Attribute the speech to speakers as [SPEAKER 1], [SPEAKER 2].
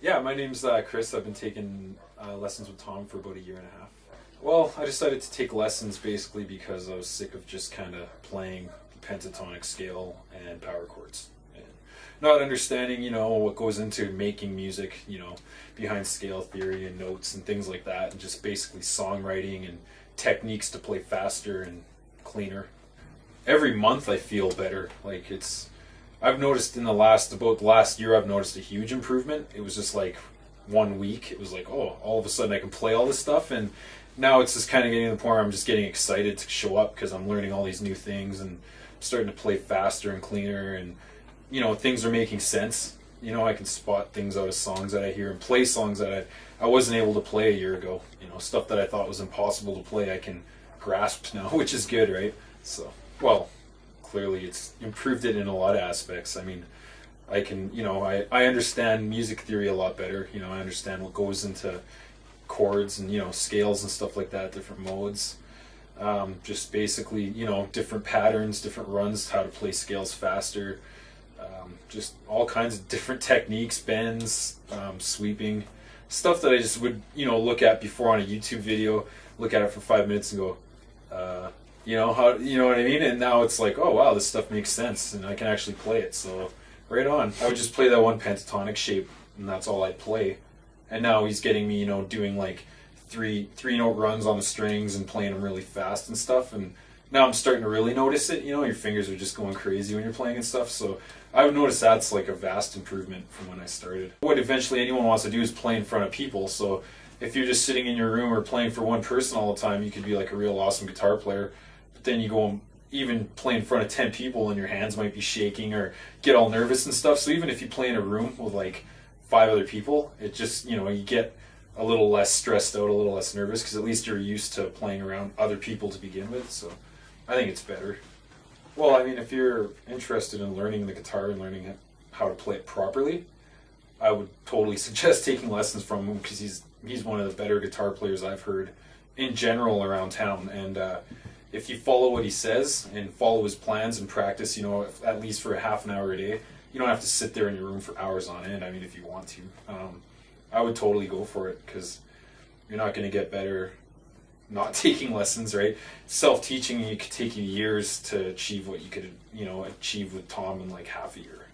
[SPEAKER 1] Yeah, my name's Chris. I've been taking lessons with Tom for about a year and a half. Well, I decided to take lessons basically because I was sick of just kind of playing the pentatonic scale and power chords. And not understanding, what goes into making music, behind scale theory and notes and things like that, and just basically songwriting and techniques to play faster and cleaner. Every month I feel better. I've noticed in about the last year, I've noticed a huge improvement. It was just like 1 week. It was like, oh, all of a sudden I can play all this stuff. And now it's just kind of getting to the point where I'm just getting excited to show up because I'm learning all these new things and starting to play faster and cleaner. And, things are making sense. I can spot things out of songs that I hear and play songs that I wasn't able to play a year ago. Stuff that I thought was impossible to play, I can grasp now, which is good, right? So, well, clearly it's improved it in a lot of aspects. I mean, I can, I understand music theory a lot better. I understand what goes into chords and, scales and stuff like that, different modes. Just basically, different patterns, different runs, how to play scales faster. Just all kinds of different techniques, bends, sweeping, stuff that I just would, look at before on a YouTube video, look at it for 5 minutes and go, you know what I mean? And now it's like, oh wow, this stuff makes sense and I can actually play it. So right on. I would just play that one pentatonic shape and that's all I'd play. And now he's getting me, doing like three note runs on the strings and playing them really fast and stuff. And now I'm starting to really notice it. Your fingers are just going crazy when you're playing and stuff. So I would notice that's like a vast improvement from when I started. What eventually anyone wants to do is play in front of people. So if you're just sitting in your room or playing for one person all the time, you could be like a real awesome guitar player. But then you go even play in front of 10 people and your hands might be shaking or get all nervous and stuff. So even if you play in a room with like 5 other people, it just, you get a little less stressed out, a little less nervous because at least you're used to playing around other people to begin with. So I think it's better. Well, I mean, if you're interested in learning the guitar and learning how to play it properly, I would totally suggest taking lessons from him because he's one of the better guitar players I've heard in general around town. And if you follow what he says and follow his plans and practice, at least for a half an hour a day, you don't have to sit there in your room for hours on end. I mean, if you want to, I would totally go for it because you're not going to get better not taking lessons, right? Self-teaching, it could take you years to achieve what you could, achieve with Tom in like half a year.